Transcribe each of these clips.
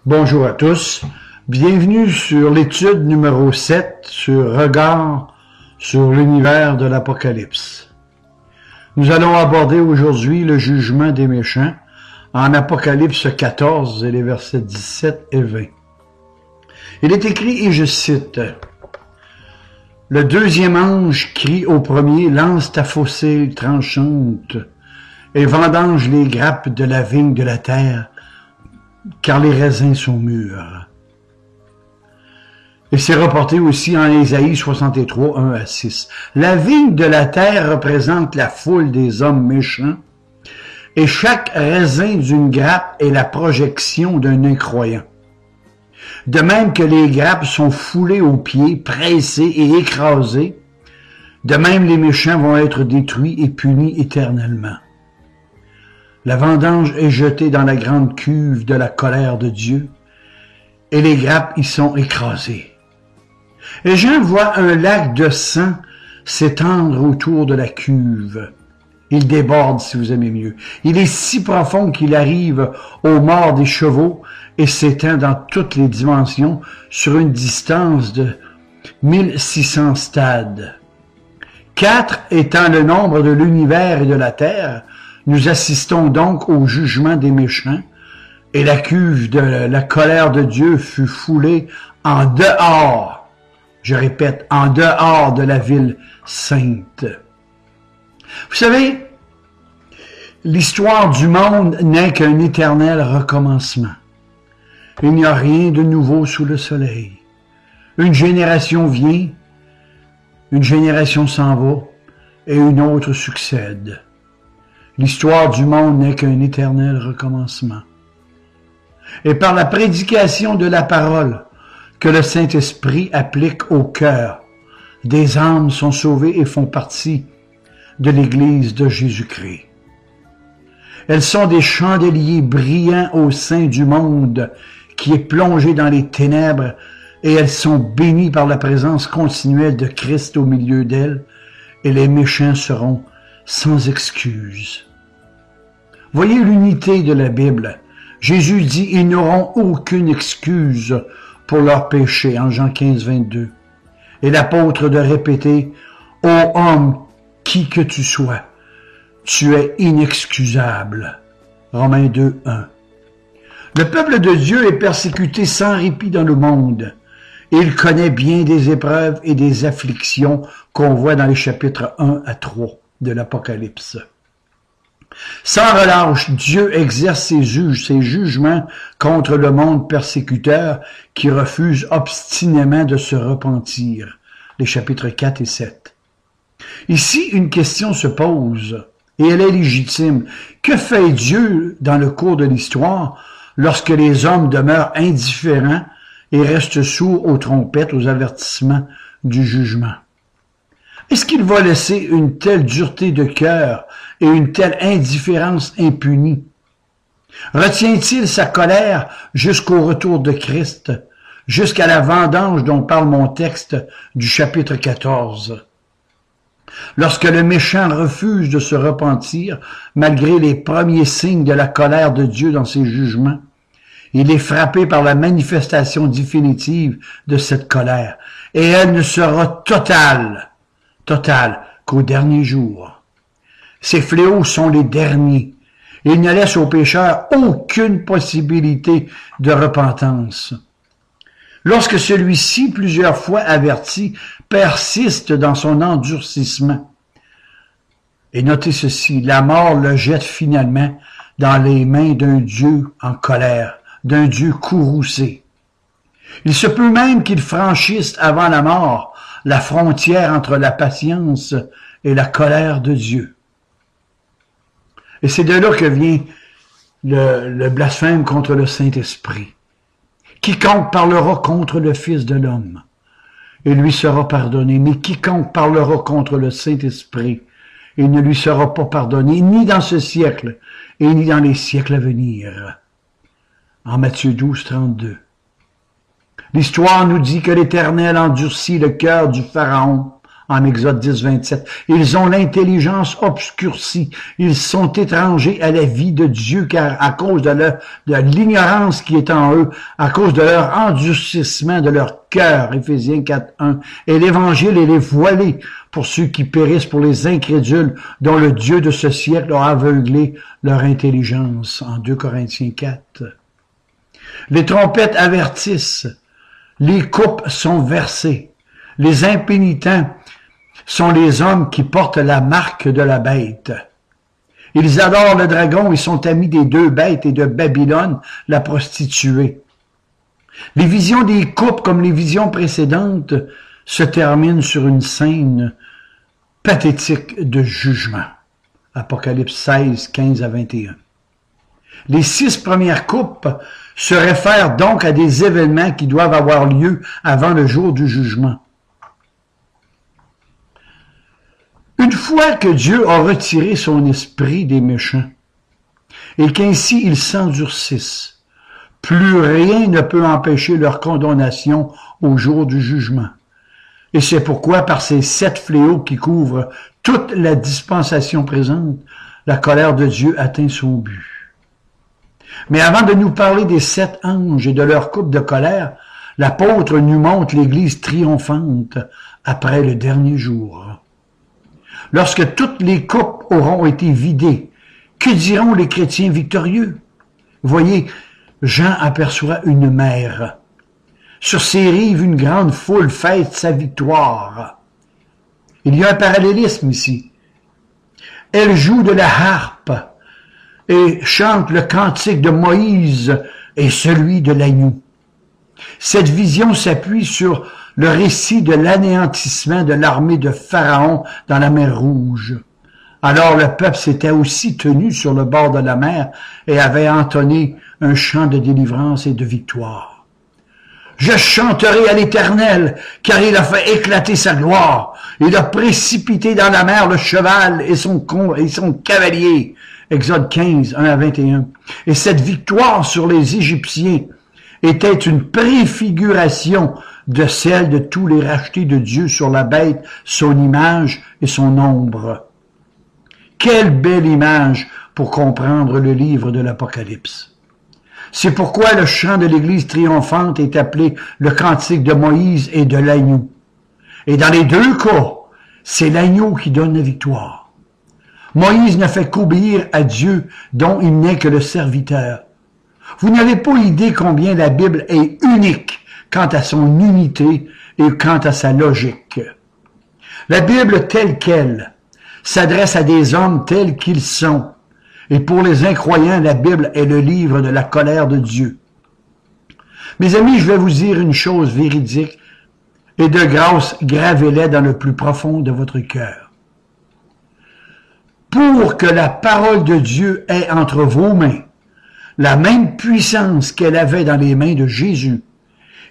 Bonjour à tous, bienvenue sur l'étude numéro 7 sur Regard sur l'univers de l'Apocalypse. Nous allons aborder aujourd'hui le jugement des méchants en Apocalypse 14 et les versets 17 et 20. Il est écrit, et je cite, « Le deuxième ange crie au premier, lance ta faucille tranchante et vendange les grappes de la vigne de la terre, car les raisins sont mûrs. » Et c'est rapporté aussi en Ésaïe 63, 1 à 6. La vigne de la terre représente la foule des hommes méchants, et chaque raisin d'une grappe est la projection d'un incroyant. De même que les grappes sont foulées aux pieds, pressées et écrasées, de même les méchants vont être détruits et punis éternellement. La vendange est jetée dans la grande cuve de la colère de Dieu, et les grappes y sont écrasées. Et Jean voit un lac de sang s'étendre autour de la cuve. Il déborde, si vous aimez mieux. Il est si profond qu'il arrive aux morts des chevaux et s'étend dans toutes les dimensions sur une distance de 1600 stades. 4 étant le nombre de l'univers et de la terre, nous assistons donc au jugement des méchants, et la cuve de la colère de Dieu fut foulée en dehors, je répète, en dehors de la ville sainte. Vous savez, l'histoire du monde n'est qu'un éternel recommencement. Il n'y a rien de nouveau sous le soleil. Une génération vient, une génération s'en va, et une autre succède. L'histoire du monde n'est qu'un éternel recommencement. Et par la prédication de la parole que le Saint-Esprit applique au cœur, des âmes sont sauvées et font partie de l'Église de Jésus-Christ. Elles sont des chandeliers brillants au sein du monde qui est plongé dans les ténèbres, et elles sont bénies par la présence continuelle de Christ au milieu d'elles, et les méchants seront sans excuse. Voyez l'unité de la Bible. Jésus dit, ils n'auront aucune excuse pour leurs péchés, en Jean 15, 22. Et l'apôtre de répéter, ô homme, qui que tu sois, tu es inexcusable. Romains 2, 1. Le peuple de Dieu est persécuté sans répit dans le monde. Il connaît bien des épreuves et des afflictions qu'on voit dans les chapitres 1 à 3 de l'Apocalypse. Sans relâche, Dieu exerce ses jugements contre le monde persécuteur qui refuse obstinément de se repentir. Les chapitres 4 et 7. Ici, une question se pose, et elle est légitime. Que fait Dieu dans le cours de l'histoire lorsque les hommes demeurent indifférents et restent sourds aux trompettes, aux avertissements du jugement? Est-ce qu'il va laisser une telle dureté de cœur et une telle indifférence impunie? Retient-il sa colère jusqu'au retour de Christ, jusqu'à la vendange dont parle mon texte du chapitre 14? Lorsque le méchant refuse de se repentir, malgré les premiers signes de la colère de Dieu dans ses jugements, il est frappé par la manifestation définitive de cette colère, et elle ne sera totale qu'au dernier jour. Ces fléaux sont les derniers. Ils ne laissent au pécheur aucune possibilité de repentance. Lorsque celui-ci, plusieurs fois averti, persiste dans son endurcissement. Et notez ceci, la mort le jette finalement dans les mains d'un Dieu en colère, d'un Dieu courroucé. Il se peut même qu'il franchisse avant la mort la frontière entre la patience et la colère de Dieu. Et c'est de là que vient le blasphème contre le Saint-Esprit. Quiconque parlera contre le Fils de l'homme, il lui sera pardonné. Mais quiconque parlera contre le Saint-Esprit, il ne lui sera pas pardonné, ni dans ce siècle, et ni dans les siècles à venir. En Matthieu 12, 32. L'histoire nous dit que l'Éternel endurcit le cœur du Pharaon en Exode 10, 27. Ils ont l'intelligence obscurcie. Ils sont étrangers à la vie de Dieu, car à cause de l'ignorance qui est en eux, à cause de leur endurcissement de leur cœur, Éphésiens 4, 1, et l'évangile est voilé pour ceux qui périssent, pour les incrédules, dont le Dieu de ce siècle a aveuglé leur intelligence, en 2 Corinthiens 4. Les trompettes avertissent, les coupes sont versées. Les impénitents sont les hommes qui portent la marque de la bête. Ils adorent le dragon et sont amis des deux bêtes et de Babylone, la prostituée. Les visions des coupes, comme les visions précédentes, se terminent sur une scène pathétique de jugement. Apocalypse 16, 15 à 21. Les 6 premières coupes se réfèrent donc à des événements qui doivent avoir lieu avant le jour du jugement. Une fois que Dieu a retiré son esprit des méchants, et qu'ainsi ils s'endurcissent, plus rien ne peut empêcher leur condamnation au jour du jugement. Et c'est pourquoi, par ces 7 fléaux qui couvrent toute la dispensation présente, la colère de Dieu atteint son but. Mais avant de nous parler des 7 anges et de leur coupe de colère, l'apôtre nous montre l'Église triomphante après le dernier jour. Lorsque toutes les coupes auront été vidées, que diront les chrétiens victorieux? Voyez, Jean aperçoit une mer. Sur ses rives, une grande foule fête sa victoire. Il y a un parallélisme ici. Elle joue de la harpe et chante le cantique de Moïse et celui de l'agneau. Cette vision s'appuie sur le récit de l'anéantissement de l'armée de Pharaon dans la mer Rouge. Alors le peuple s'était aussi tenu sur le bord de la mer et avait entonné un chant de délivrance et de victoire. Je chanterai à l'Éternel, car il a fait éclater sa gloire. Il a précipité dans la mer le cheval et son cavalier. Exode 15, 1 à 21. Et cette victoire sur les Égyptiens était une préfiguration de celle de tous les rachetés de Dieu sur la bête, son image et son ombre. Quelle belle image pour comprendre le livre de l'Apocalypse. C'est pourquoi le chant de l'Église triomphante est appelé le cantique de Moïse et de l'agneau. Et dans les deux cas, c'est l'agneau qui donne la victoire. Moïse ne fait qu'obéir à Dieu dont il n'est que le serviteur. Vous n'avez pas idée combien la Bible est unique quant à son unité et quant à sa logique. La Bible telle qu'elle s'adresse à des hommes tels qu'ils sont. Et pour les incroyants, la Bible est le livre de la colère de Dieu. Mes amis, je vais vous dire une chose véridique et de grâce, gravez-la dans le plus profond de votre cœur. Pour que la parole de Dieu ait entre vos mains la même puissance qu'elle avait dans les mains de Jésus,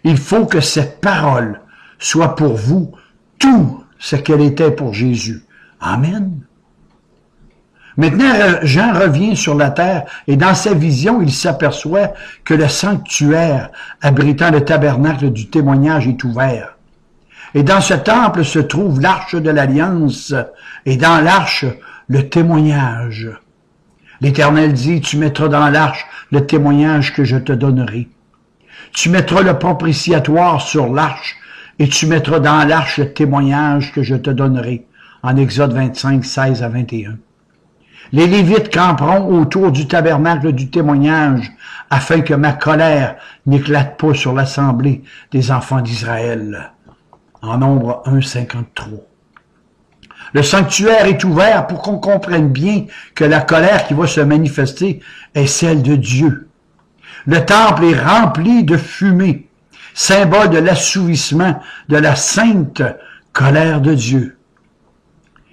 il faut que cette parole soit pour vous tout ce qu'elle était pour Jésus. Amen. Maintenant, Jean revient sur la terre et dans sa vision, il s'aperçoit que le sanctuaire abritant le tabernacle du témoignage est ouvert. Et dans ce temple se trouve l'arche de l'Alliance et dans l'arche, le témoignage. L'Éternel dit, tu mettras dans l'arche le témoignage que je te donnerai. Tu mettras le propitiatoire sur l'arche et tu mettras dans l'arche le témoignage que je te donnerai. En Exode 25, 16 à 21. Les Lévites camperont autour du tabernacle du témoignage afin que ma colère n'éclate pas sur l'assemblée des enfants d'Israël. En Nombre 1, 53. Le sanctuaire est ouvert pour qu'on comprenne bien que la colère qui va se manifester est celle de Dieu. Le temple est rempli de fumée, symbole de l'assouvissement de la sainte colère de Dieu.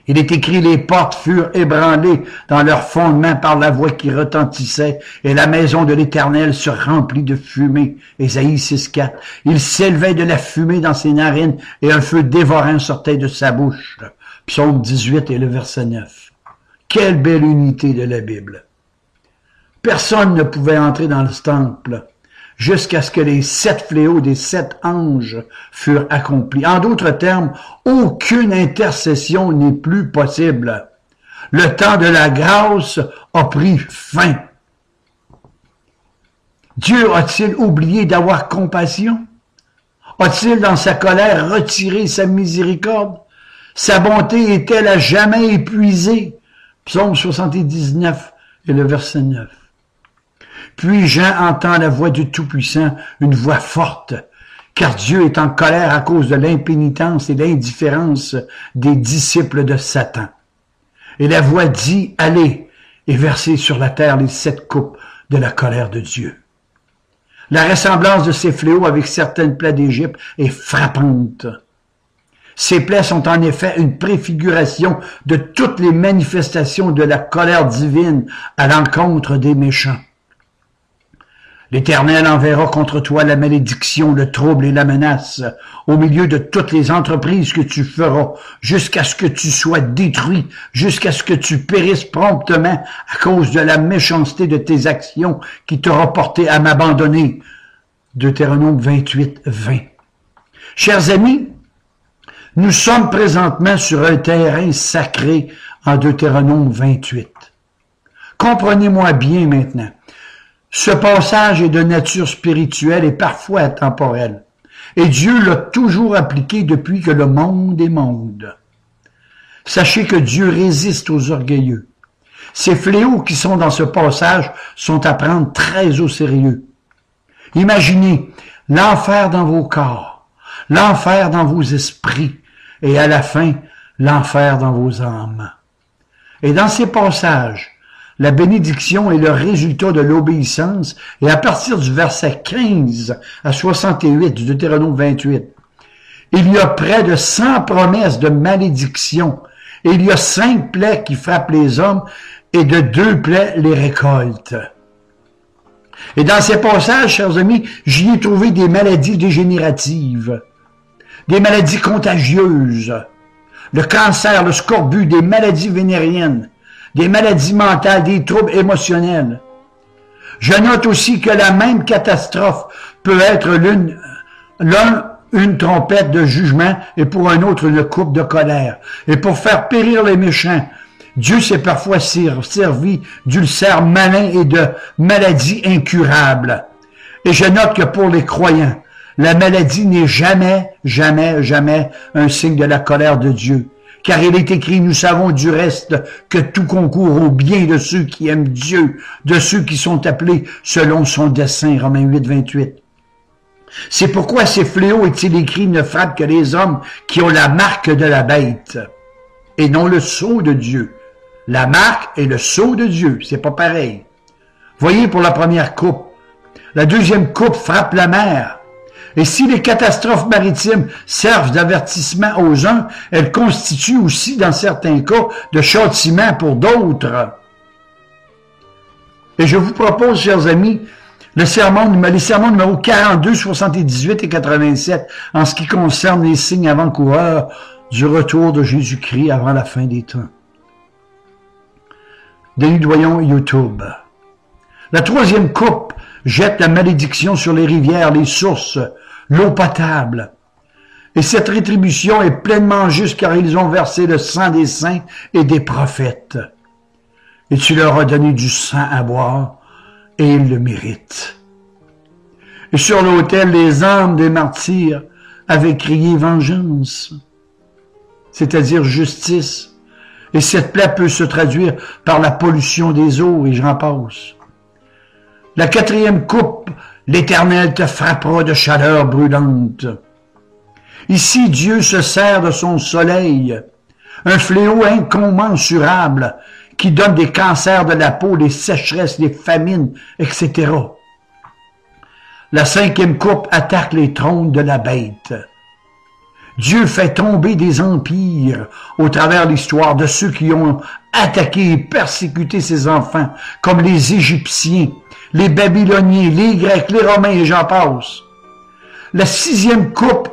Il est écrit, les portes furent ébranlées dans leur fondement par la voix qui retentissait, et la maison de l'Éternel se remplit de fumée. Ésaïe 6,4. Il s'élevait de la fumée dans ses narines, et un feu dévorant sortait de sa bouche. Psaume 18 et le verset 9. Quelle belle unité de la Bible! Personne ne pouvait entrer dans le temple. jusqu'à ce que les 7 fléaux des 7 anges furent accomplis. En d'autres termes, aucune intercession n'est plus possible. Le temps de la grâce a pris fin. Dieu a-t-il oublié d'avoir compassion? A-t-il dans sa colère retiré sa miséricorde? Sa bonté est-elle à jamais épuisée? Psaume 79 et le verset 9. Puis Jean entend la voix du Tout-Puissant, une voix forte, car Dieu est en colère à cause de l'impénitence et l'indifférence des disciples de Satan. Et la voix dit, allez, et versez sur la terre les 7 coupes de la colère de Dieu. La ressemblance de ces fléaux avec certaines plaies d'Égypte est frappante. Ces plaies sont en effet une préfiguration de toutes les manifestations de la colère divine à l'encontre des méchants. L'Éternel enverra contre toi la malédiction, le trouble et la menace au milieu de toutes les entreprises que tu feras, jusqu'à ce que tu sois détruit, jusqu'à ce que tu périsses promptement à cause de la méchanceté de tes actions qui t'aura porté à m'abandonner. Deutéronome 28, 20. Chers amis, nous sommes présentement sur un terrain sacré en Deutéronome 28. Comprenez-moi bien maintenant. Ce passage est de nature spirituelle et parfois intemporelle. Et Dieu l'a toujours appliqué depuis que le monde est monde. Sachez que Dieu résiste aux orgueilleux. Ces fléaux qui sont dans ce passage sont à prendre très au sérieux. Imaginez l'enfer dans vos corps, l'enfer dans vos esprits, et à la fin, l'enfer dans vos âmes. Et dans ces passages, la bénédiction est le résultat de l'obéissance, et à partir du verset 15 à 68 du Deutéronome 28, il y a près de 100 promesses de malédiction, et il y a 5 plaies qui frappent les hommes, et de 2 plaies les récoltent. Et dans ces passages, chers amis, j'y ai trouvé des maladies dégénératives, des maladies contagieuses, le cancer, le scorbut, des maladies vénériennes, des maladies mentales, des troubles émotionnels. Je note aussi que la même catastrophe peut être l'un une trompette de jugement et pour un autre une coupe de colère. Et pour faire périr les méchants, Dieu s'est parfois servi d'ulcères malins et de maladies incurables. Et je note que pour les croyants, la maladie n'est jamais, jamais, jamais un signe de la colère de Dieu. Car il est écrit, nous savons du reste que tout concourt au bien de ceux qui aiment Dieu, de ceux qui sont appelés selon son dessein, Romains 8, 28. C'est pourquoi ces fléaux, est-il écrit, ne frappent que les hommes qui ont la marque de la bête, et non le sceau de Dieu. La marque et le sceau de Dieu, c'est pas pareil. Voyez pour la première coupe. La deuxième coupe frappe la mer. Et si les catastrophes maritimes servent d'avertissement aux uns, elles constituent aussi, dans certains cas, de châtiment pour d'autres. Et je vous propose, chers amis, les sermons numéro 42, 78 et 87, en ce qui concerne les signes avant-coureurs du retour de Jésus-Christ avant la fin des temps. Denis Doyon, YouTube. La troisième coupe jette la malédiction sur les rivières, les sources, l'eau potable. Et cette rétribution est pleinement juste car ils ont versé le sang des saints et des prophètes. Et tu leur as donné du sang à boire, et ils le méritent. Et sur l'autel, les âmes des martyrs avaient crié vengeance, c'est-à-dire justice. Et cette plaie peut se traduire par la pollution des eaux, et j'en passe. La quatrième coupe, l'Éternel te frappera de chaleur brûlante. Ici, Dieu se sert de son soleil, un fléau incommensurable qui donne des cancers de la peau, des sécheresses, des famines, etc. La cinquième coupe attaque les trônes de la bête. Dieu fait tomber des empires au travers de l'histoire de ceux qui ont attaqué et persécuté ses enfants, comme les Égyptiens, les Babyloniens, les Grecs, les Romains et j'en passe. La sixième coupe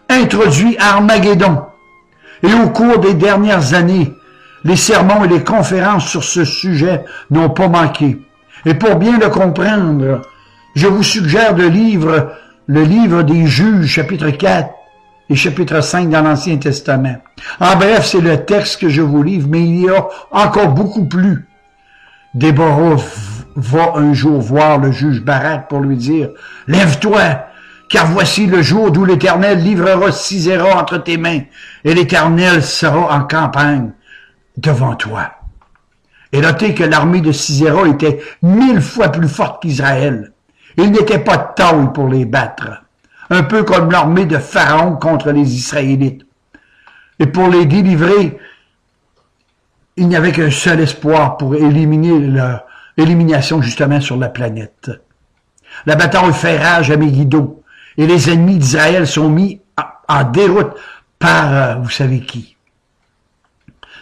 introduit Armageddon. Et au cours des dernières années, les sermons et les conférences sur ce sujet n'ont pas manqué. Et pour bien le comprendre, Je vous suggère le livre des Juges, chapitre 4 et chapitre 5 dans l'Ancien Testament. En bref, c'est le texte que je vous livre, mais il y a encore beaucoup plus. Déborah va un jour voir le juge Barak pour lui dire « Lève-toi, car voici le jour d'où l'Éternel livrera Sisera entre tes mains, et l'Éternel sera en campagne devant toi. » Et notez que l'armée de Sisera était 1000 fois plus forte qu'Israël. Il n'était pas de taille pour les battre, un peu comme l'armée de Pharaon contre les Israélites. Et pour les délivrer, il n'y avait qu'un seul espoir pour éliminer leur élimination justement sur la planète. La bataille fait rage à Megiddo, et les ennemis d'Israël sont mis en déroute par vous savez qui.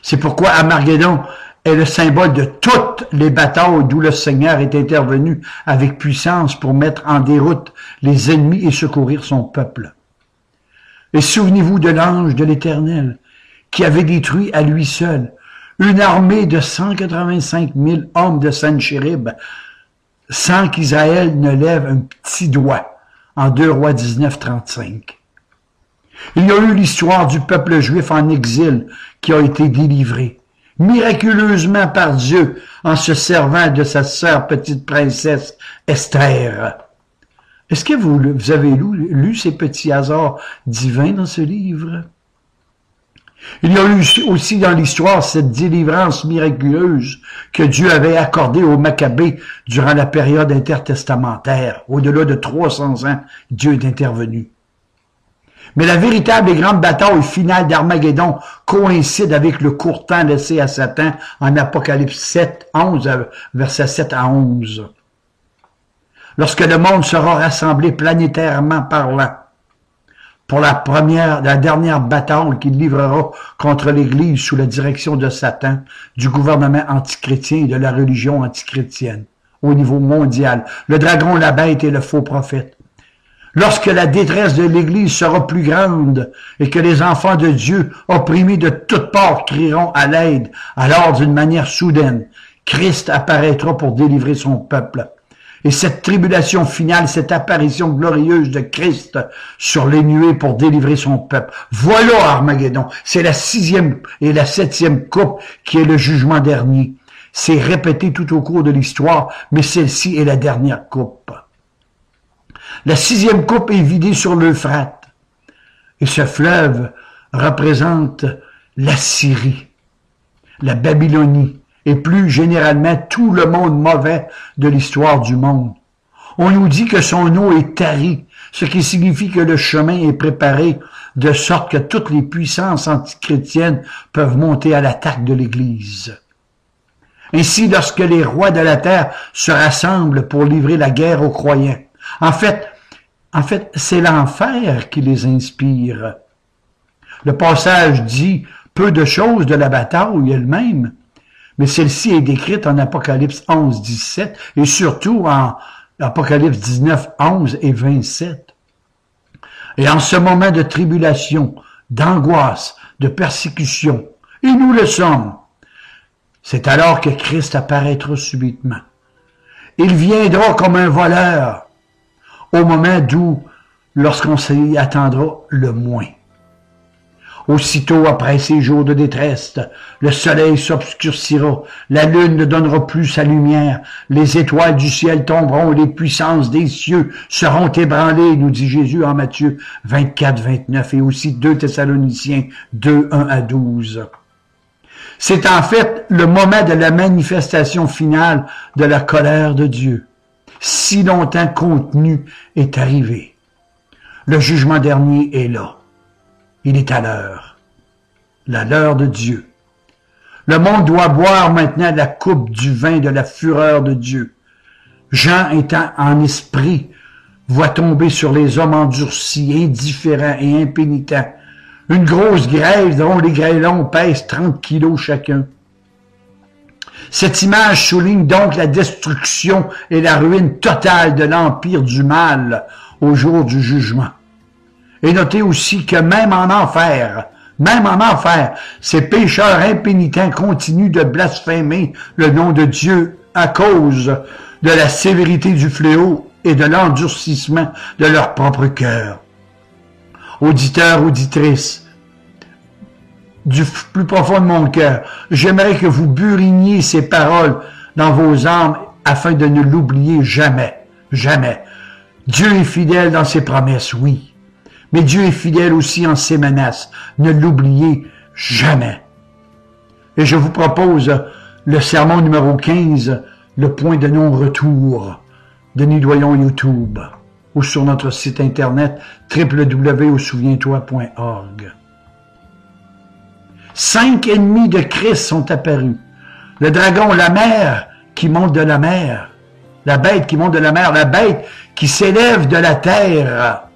C'est pourquoi Armageddon est le symbole de toutes les batailles d'où le Seigneur est intervenu avec puissance pour mettre en déroute les ennemis et secourir son peuple. Et souvenez-vous de l'ange de l'Éternel qui avait détruit à lui seul une armée de 185 000 hommes de Senchérib sans qu'Israël ne lève un petit doigt en 2 Rois 19, 35. Il y a eu l'histoire du peuple juif en exil qui a été délivré miraculeusement par Dieu en se servant de sa sœur petite princesse Esther. Est-ce que vous avez lu ces petits hasards divins dans ce livre? Il y a eu aussi dans l'histoire cette délivrance miraculeuse que Dieu avait accordée aux Maccabées durant la période intertestamentaire. Au-delà de 300 ans, Dieu est intervenu. Mais la véritable et grande bataille finale d'Armageddon coïncide avec le court temps laissé à Satan en Apocalypse 7, 11, versets 7 à 11. Lorsque le monde sera rassemblé planétairement parlant pour la dernière bataille qu'il livrera contre l'Église sous la direction de Satan, du gouvernement antichrétien et de la religion antichrétienne au niveau mondial, le dragon, la bête et le faux prophète. Lorsque la détresse de l'Église sera plus grande et que les enfants de Dieu, opprimés de toutes parts, crieront à l'aide, alors d'une manière soudaine, Christ apparaîtra pour délivrer son peuple. Et cette tribulation finale, cette apparition glorieuse de Christ sur les nuées pour délivrer son peuple. Voilà Armageddon. C'est la 6e et la 7e coupe qui est le jugement dernier. C'est répété tout au cours de l'histoire, mais celle-ci est la dernière coupe. La 6e coupe est vidée sur l'Euphrate. Et ce fleuve représente la Syrie, la Babylonie, et plus généralement tout le monde mauvais de l'histoire du monde. On nous dit que son eau est tarie, ce qui signifie que le chemin est préparé de sorte que toutes les puissances antichrétiennes peuvent monter à l'attaque de l'Église. Ainsi, lorsque les rois de la terre se rassemblent pour livrer la guerre aux croyants, en fait, c'est l'enfer qui les inspire. Le passage dit peu de choses de la bataille elle-même, mais celle-ci est décrite en Apocalypse 11, 17 et surtout en Apocalypse 19, 11 et 27. Et en ce moment de tribulation, d'angoisse, de persécution, et nous le sommes, c'est alors que Christ apparaîtra subitement. Il viendra comme un voleur, au moment d'où, lorsqu'on s'y attendra le moins. Aussitôt après ces jours de détresse, le soleil s'obscurcira, la lune ne donnera plus sa lumière, les étoiles du ciel tomberont, les puissances des cieux seront ébranlées, nous dit Jésus en Matthieu 24, 29 et aussi 2 Thessaloniciens 2, 1 à 12. C'est en fait le moment de la manifestation finale de la colère de Dieu, si longtemps contenue, est arrivé. Le jugement dernier est là. Il est à l'heure, la l'heure de Dieu. Le monde doit boire maintenant la coupe du vin de la fureur de Dieu. Jean, étant en esprit, voit tomber sur les hommes endurcis, indifférents et impénitents une grosse grêle dont les grêlons pèsent 30 kilos chacun. Cette image souligne donc la destruction et la ruine totale de l'empire du mal au jour du jugement. Et notez aussi que même en enfer, ces pécheurs impénitents continuent de blasphémer le nom de Dieu à cause de la sévérité du fléau et de l'endurcissement de leur propre cœur. Auditeurs, auditrices, du plus profond de mon cœur, j'aimerais que vous buriniez ces paroles dans vos âmes afin de ne l'oublier jamais, jamais. Dieu est fidèle dans ses promesses, oui, mais Dieu est fidèle aussi en ses menaces. Ne l'oubliez jamais. Et je vous propose le sermon numéro 15, le point de non-retour. Denis Doyon YouTube, ou sur notre site internet www.souviens-toi.org. 5 ennemis de Christ sont apparus. Le dragon, la mer qui monte de la mer, la bête qui monte de la mer, la bête qui s'élève de la terre,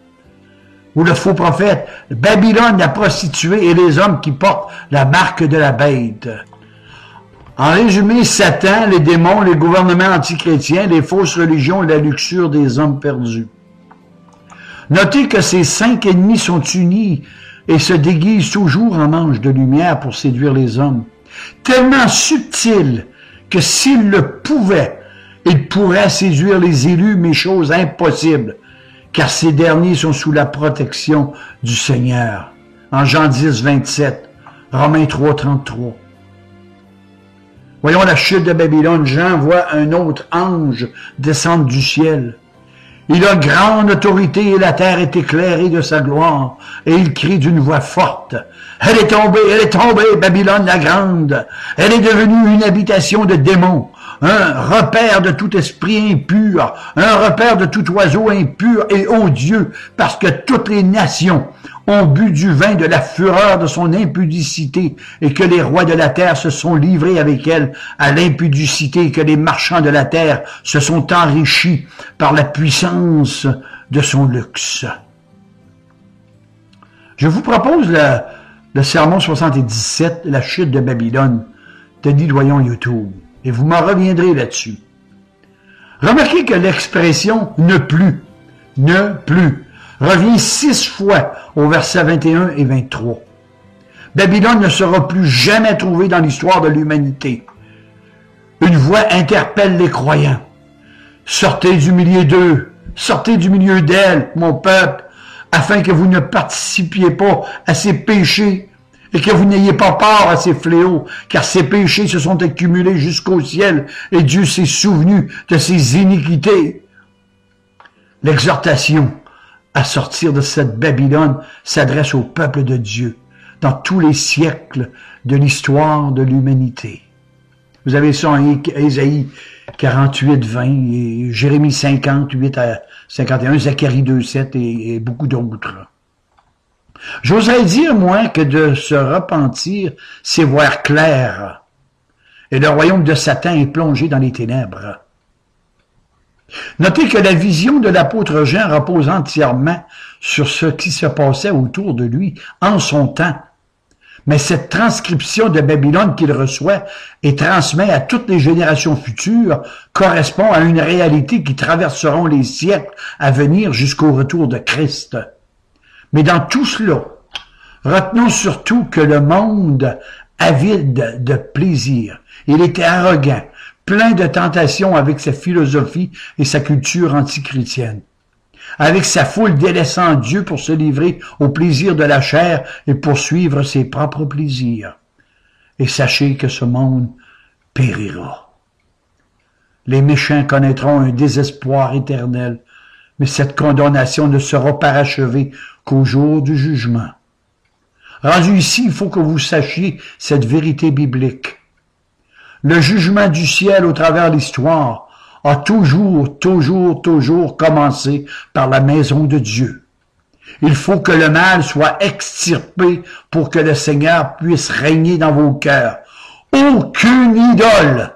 ou le faux prophète, Babylone, la prostituée et les hommes qui portent la marque de la bête. En résumé, Satan, les démons, les gouvernements antichrétiens, les fausses religions et la luxure des hommes perdus. Notez que ces 5 ennemis sont unis et se déguisent toujours en anges de lumière pour séduire les hommes. Tellement subtils que s'ils le pouvaient, ils pourraient séduire les élus, mais chose impossible, car ces derniers sont sous la protection du Seigneur. En Jean 10, 27, Romains 3, 33. Voyons la chute de Babylone. Jean voit un autre ange descendre du ciel. Il a grande autorité et la terre est éclairée de sa gloire. Et il crie d'une voix forte. Elle est tombée, Babylone la grande. Elle est devenue une habitation de démons, un repère de tout esprit impur, un repère de tout oiseau impur et odieux, parce que toutes les nations ont bu du vin de la fureur de son impudicité, et que les rois de la terre se sont livrés avec elle à l'impudicité, et que les marchands de la terre se sont enrichis par la puissance de son luxe. Je vous propose le sermon 77, la chute de Babylone, Denis Doyon YouTube, et vous m'en reviendrez là-dessus. Remarquez que l'expression « ne plus » revient 6 fois au verset 21 et 23. Babylone ne sera plus jamais trouvée dans l'histoire de l'humanité. Une voix interpelle les croyants. Sortez du milieu d'eux, sortez du milieu d'elle, mon peuple, afin que vous ne participiez pas à ces péchés et que vous n'ayez pas peur à ces fléaux, car ces péchés se sont accumulés jusqu'au ciel et Dieu s'est souvenu de ces iniquités. L'exhortation à sortir de cette Babylone s'adresse au peuple de Dieu dans tous les siècles de l'histoire de l'humanité. Vous avez ça en Ésaïe 48, 20, et Jérémie 58 à 51, Zacharie 2, 7 et beaucoup d'autres. J'oserais dire, moi, que de se repentir, c'est voir clair. Et le royaume de Satan est plongé dans les ténèbres. Notez que la vision de l'apôtre Jean repose entièrement sur ce qui se passait autour de lui en son temps. Mais cette transcription de Babylone qu'il reçoit et transmet à toutes les générations futures correspond à une réalité qui traverseront les siècles à venir jusqu'au retour de Christ. Mais dans tout cela, retenons surtout que le monde avide de plaisir, il était arrogant, plein de tentations avec sa philosophie et sa culture antichrétienne, avec sa foule délaissant Dieu pour se livrer au plaisir de la chair et poursuivre ses propres plaisirs. Et sachez que ce monde périra. Les méchants connaîtront un désespoir éternel, mais cette condamnation ne sera parachevée qu'au jour du jugement. Rendu ici, il faut que vous sachiez cette vérité biblique. Le jugement du ciel au travers l'histoire a toujours commencé par la maison de Dieu. Il faut que le mal soit extirpé pour que le Seigneur puisse régner dans vos cœurs. Aucune idole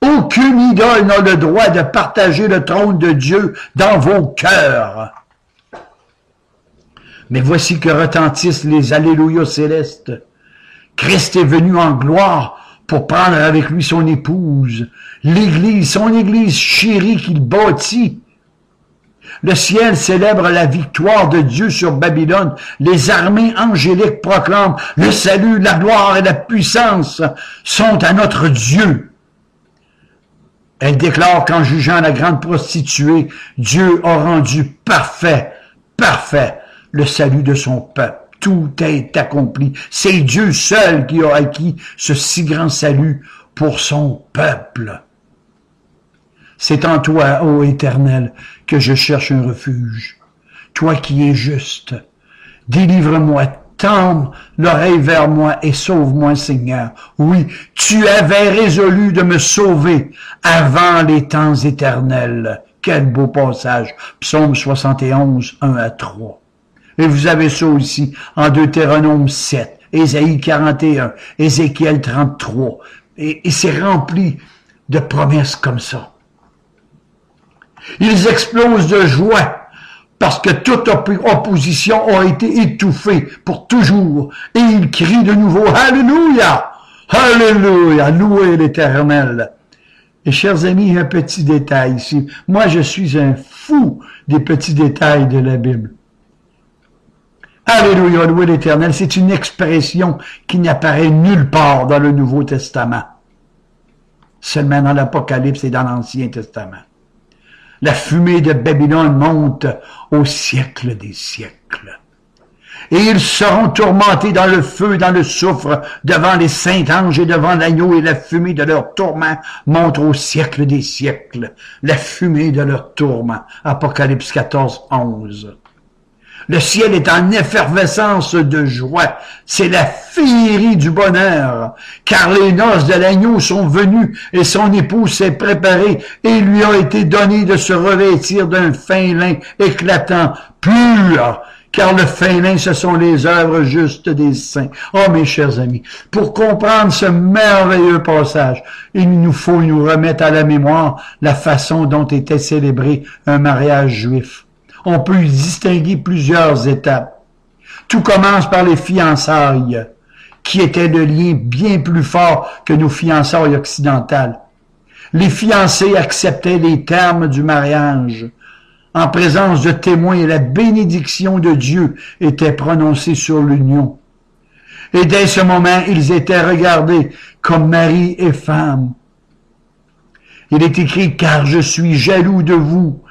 n'a le droit de partager le trône de Dieu dans vos cœurs. Mais voici que retentissent les alléluia célestes. Christ est venu en gloire pour prendre avec lui son épouse, l'Église, son Église chérie qu'il bâtit. Le ciel célèbre la victoire de Dieu sur Babylone. Les armées angéliques proclament le salut, la gloire et la puissance sont à notre Dieu. Elle déclare qu'en jugeant la grande prostituée, Dieu a rendu parfait le salut de son peuple. Tout est accompli. C'est Dieu seul qui a acquis ce si grand salut pour son peuple. C'est en toi, ô Éternel, que je cherche un refuge. Toi qui es juste, délivre-moi, tends l'oreille vers moi et sauve-moi, Seigneur. Oui, tu avais résolu de me sauver avant les temps éternels. Quel beau passage. Psaume 71, 1 à 3. Et vous avez ça aussi en Deutéronome 7, Ésaïe 41, Ézéchiel 33. Et c'est rempli de promesses comme ça. Ils explosent de joie parce que toute opposition a été étouffée pour toujours. Et ils crient de nouveau, Alléluia! Alléluia! Louez l'Éternel! Et chers amis, un petit détail ici. Moi, je suis un fou des petits détails de la Bible. Alléluia, louez l'Éternel, c'est une expression qui n'apparaît nulle part dans le Nouveau Testament. Seulement dans l'Apocalypse et dans l'Ancien Testament. La fumée de Babylone monte au siècle des siècles. Et ils seront tourmentés dans le feu, dans le soufre, devant les saints anges et devant l'agneau, et la fumée de leur tourment monte au siècle des siècles. La fumée de leur tourment. Apocalypse 14, 11. Le ciel est en effervescence de joie. C'est la féerie du bonheur, car les noces de l'agneau sont venues et son épouse s'est préparée et il lui a été donné de se revêtir d'un fin lin éclatant, pur, car le fin lin, ce sont les œuvres justes des saints. Oh, mes chers amis, pour comprendre ce merveilleux passage, il nous faut nous remettre à la mémoire la façon dont était célébré un mariage juif. On peut y distinguer plusieurs étapes. Tout commence par les fiançailles, qui étaient le lien bien plus fort que nos fiançailles occidentales. Les fiancés acceptaient les termes du mariage. En présence de témoins, et la bénédiction de Dieu était prononcée sur l'union. Et dès ce moment, ils étaient regardés comme mari et femme. Il est écrit, car je suis jaloux de vous,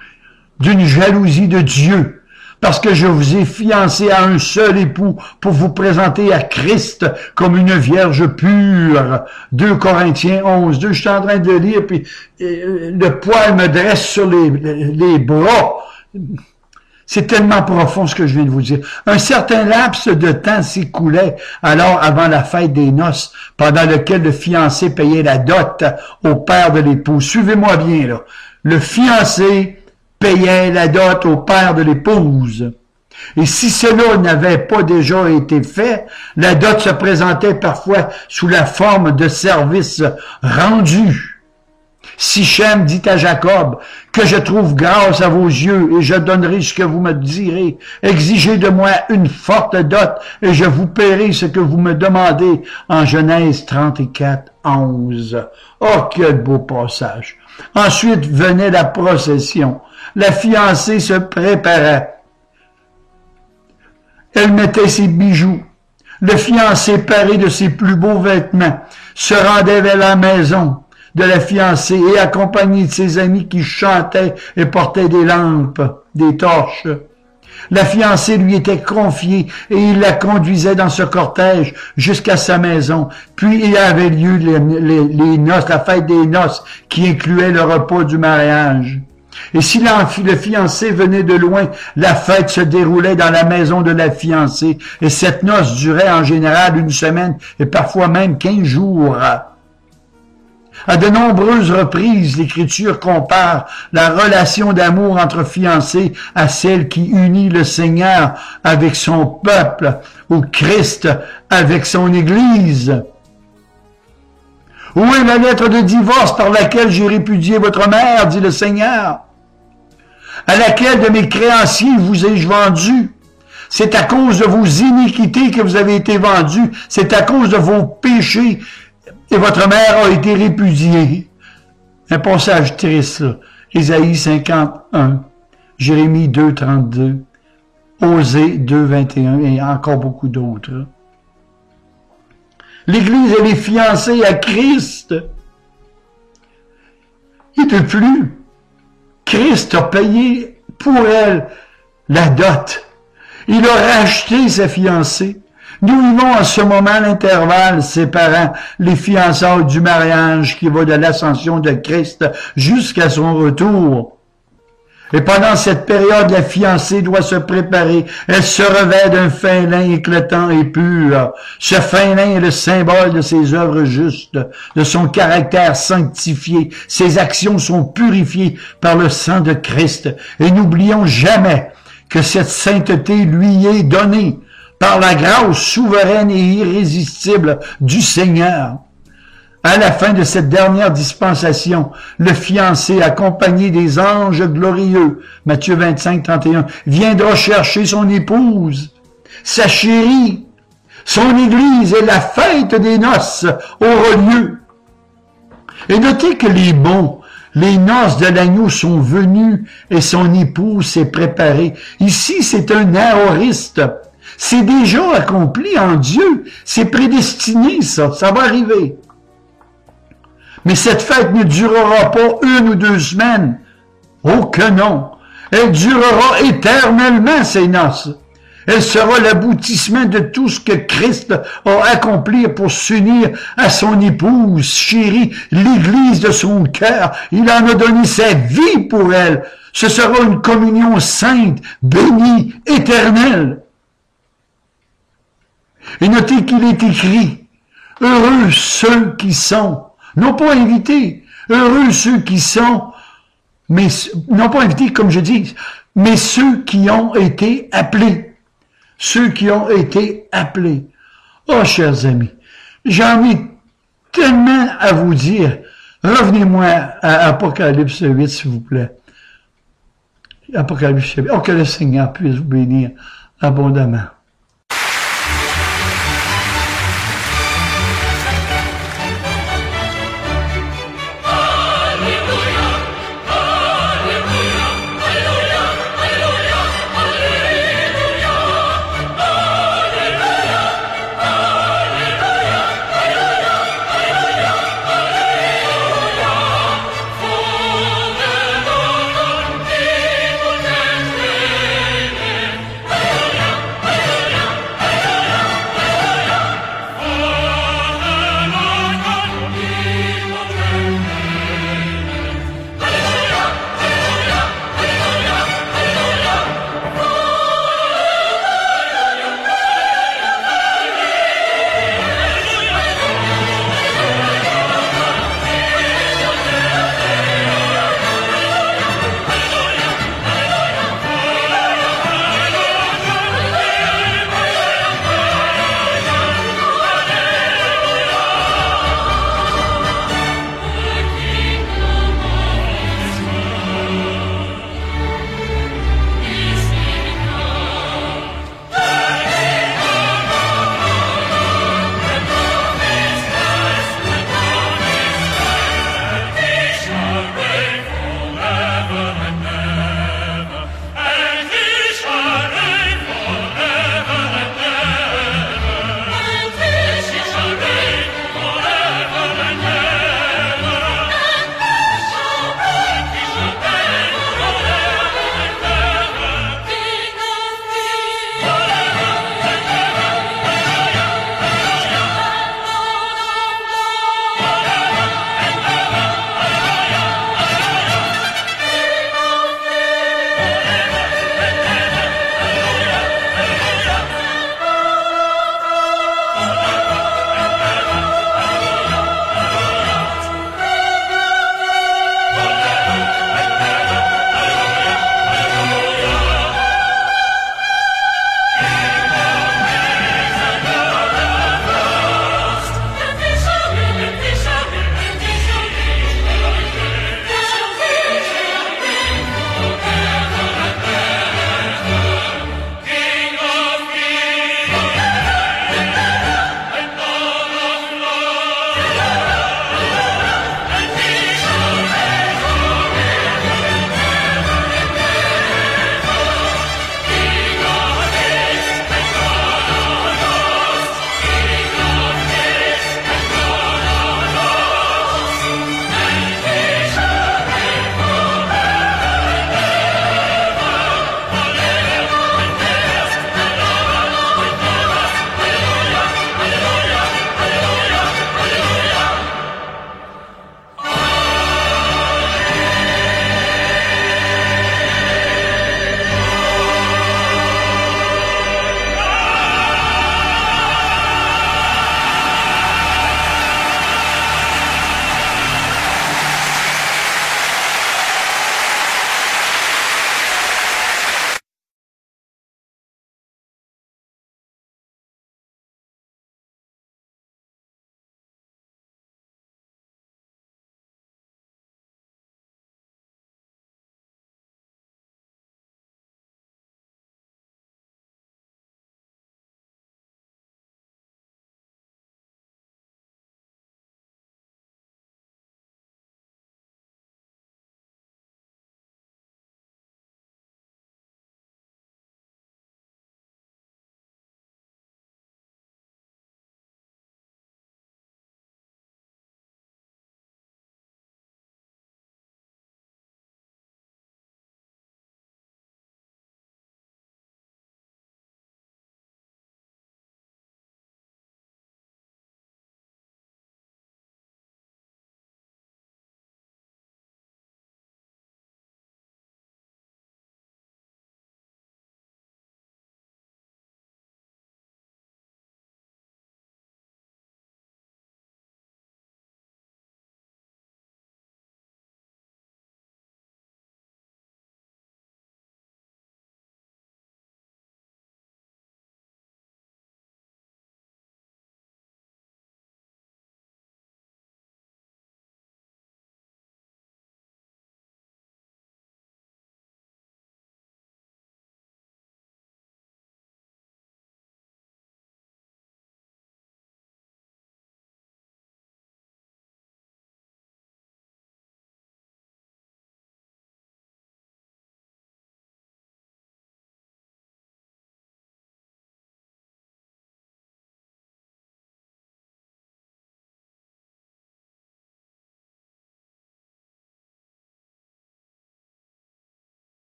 d'une jalousie de Dieu, parce que je vous ai fiancé à un seul époux pour vous présenter à Christ comme une vierge pure. 2 Corinthiens 11, 2, je suis en train de lire, puis le poil me dresse sur les bras. C'est tellement profond ce que je viens de vous dire. Un certain laps de temps s'écoulait alors avant la fête des noces, pendant lequel le fiancé payait la dot au père de l'épouse. Suivez-moi bien, là. Le fiancé payait la dot au père de l'épouse. Et si cela n'avait pas déjà été fait, la dot se présentait parfois sous la forme de services rendus. Sichem dit à Jacob, que je trouve grâce à vos yeux, et je donnerai ce que vous me direz. Exigez de moi une forte dot, et je vous paierai ce que vous me demandez. En Genèse 34, 11. Oh, quel beau passage! Ensuite venait la procession. La fiancée se préparait. Elle mettait ses bijoux. Le fiancé, paré de ses plus beaux vêtements, se rendait vers la maison de la fiancée et accompagné de ses amis qui chantaient et portaient des lampes, des torches. La fiancée lui était confiée et il la conduisait dans ce cortège jusqu'à sa maison. Puis il avait lieu les noces, la fête des noces qui incluait le repas du mariage. Et si le fiancé venait de loin, la fête se déroulait dans la maison de la fiancée. Et cette noce durait en général 1 semaine et parfois même 15 jours. À de nombreuses reprises, l'Écriture compare la relation d'amour entre fiancés à celle qui unit le Seigneur avec son peuple, ou Christ avec son Église. Où est la lettre de divorce par laquelle j'ai répudié votre mère, dit le Seigneur? À laquelle de mes créanciers vous ai-je vendu? C'est à cause de vos iniquités que vous avez été vendus. C'est à cause de vos péchés. Et votre mère a été répudiée. Un passage triste, là. Ésaïe 51, Jérémie 2, 32, Osée 2, 21 et encore beaucoup d'autres. L'Église, elle est fiancée à Christ. Et de plus, Christ a payé pour elle la dot. Il a racheté sa fiancée. Nous vivons en ce moment l'intervalle séparant les fiançailles du mariage qui va de l'ascension de Christ jusqu'à son retour. Et pendant cette période, la fiancée doit se préparer. Elle se revêt d'un fin lin éclatant et pur. Ce fin lin est le symbole de ses œuvres justes, de son caractère sanctifié. Ses actions sont purifiées par le sang de Christ. Et n'oublions jamais que cette sainteté lui est donnée par la grâce souveraine et irrésistible du Seigneur. À la fin de cette dernière dispensation, le fiancé, accompagné des anges glorieux, Matthieu 25, 31, viendra chercher son épouse, sa chérie. Son église et la fête des noces aura lieu. Et notez que les noces de l'agneau sont venues et son épouse s'est préparée. Ici, c'est un aoriste. C'est déjà accompli en Dieu. C'est prédestiné, ça va arriver. Mais cette fête ne durera pas 1 ou 2 semaines. Oh que non! Elle durera éternellement, ces noces. Elle sera l'aboutissement de tout ce que Christ a accompli pour s'unir à son épouse chérie, l'église de son cœur. Il en a donné sa vie pour elle. Ce sera une communion sainte, bénie, éternelle. Et notez qu'il est écrit, « Heureux ceux qui sont », non pas invités, heureux ceux qui sont, mais non pas invités comme je dis, mais ceux qui ont été appelés. Ceux qui ont été appelés. Oh, chers amis, j'en ai tellement à vous dire. Revenez-moi à Apocalypse 8, s'il vous plaît. Apocalypse 8. Oh, que le Seigneur puisse vous bénir abondamment.